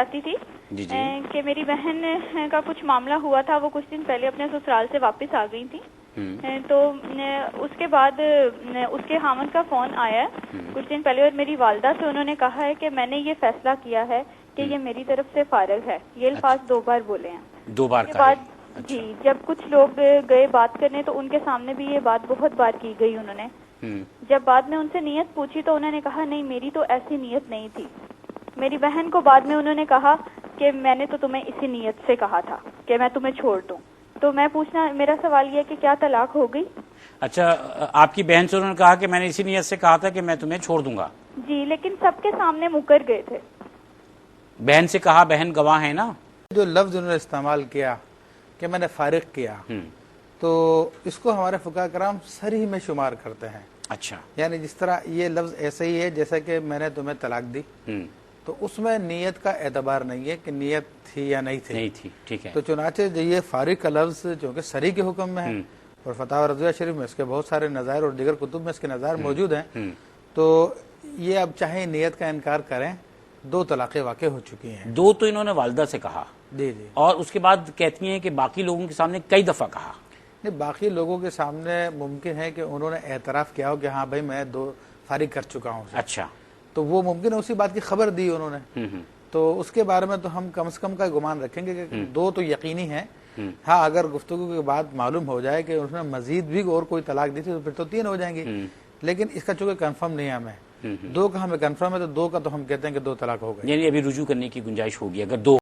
چاہتی تھی کہ میری بہن کا کچھ معاملہ ہوا تھا، وہ کچھ دن پہلے اپنے سسرال سے واپس آ گئی تھی، تو اس کے بعد اس کے خاوند کا فون آیا کچھ دن پہلے، اور میری والدہ سے انہوں نے کہا ہے کہ میں نے یہ فیصلہ کیا ہے کہ یہ میری طرف سے فارغ ہے. یہ الفاظ 2 بار بولے ہیں. 2 بار اس کے بعد جی جب کچھ لوگ گئے بات کرنے تو ان کے سامنے بھی یہ بات بہت بار کی گئی انہوں نے. جب بعد میں ان سے نیت پوچھی تو انہوں نے کہا نہیں میری تو ایسی نیت نہیں تھی. میری بہن کو بعد میں انہوں نے کہا کہ میں نے تو تمہیں اسی نیت سے کہا تھا کہ میں تمہیں چھوڑ دوں. تو میں میرا سوال یہ ہے کہ کیا طلاق ہو گئی؟ اچھا، آپ کی بہن سے انہوں نے کہا کہ میں نے اسی نیت سے کہا تھا کہ میں تمہیں چھوڑ دوں گا. جی لیکن سب کے سامنے مکر گئے تھے. بہن سے کہا، بہن گواہ ہے نا. جو لفظ انہوں نے استعمال کیا کہ میں نے فارغ کیا، تو اس کو ہمارے فقہاء کرام صریح میں شمار کرتے ہیں. اچھا، یعنی جس طرح یہ لفظ ایسے ہی ہے جیسا کہ میں نے تمہیں طلاق دی، تو اس میں نیت کا اعتبار نہیں ہے کہ نیت تھی یا نہیں تھی. ٹھیک ہے. تو چنانچہ یہ فارغ کا لفظ جو کہ صریح کے حکم میں ہے، اور فتاوی رضویہ شریف میں اس کے بہت سارے نظائر اور دیگر کتب میں اس کے نظائر موجود ہیں، تو یہ اب چاہے نیت کا انکار کریں 2 طلاقیں واقع ہو چکی ہیں. 2 تو انہوں نے والدہ سے کہا، جی اور اس کے بعد کہتی ہیں کہ باقی لوگوں کے سامنے کئی دفعہ کہا. نہیں، باقی لوگوں کے سامنے ممکن ہے کہ انہوں نے اعتراف کیا ہو کہ ہاں بھائی میں 2 فارغ کر چکا ہوں. اچھا، تو وہ ممکن ہے اسی بات کی خبر دی انہوں نے، تو اس کے بارے میں تو ہم کم سے کم کا گمان رکھیں گے کہ 2 تو یقینی ہیں. ہاں اگر گفتگو کے بعد معلوم ہو جائے کہ اس نے مزید بھی اور کوئی طلاق دی تھی تو پھر تو 3 ہو جائیں گی، لیکن اس کا چونکہ کنفرم نہیں ہے ہمیں، 2 کا ہمیں کنفرم ہے، تو 2 کا تو ہم کہتے ہیں کہ 2 طلاق ہو گئے. یعنی ابھی رجوع کرنے کی گنجائش ہوگی اگر 2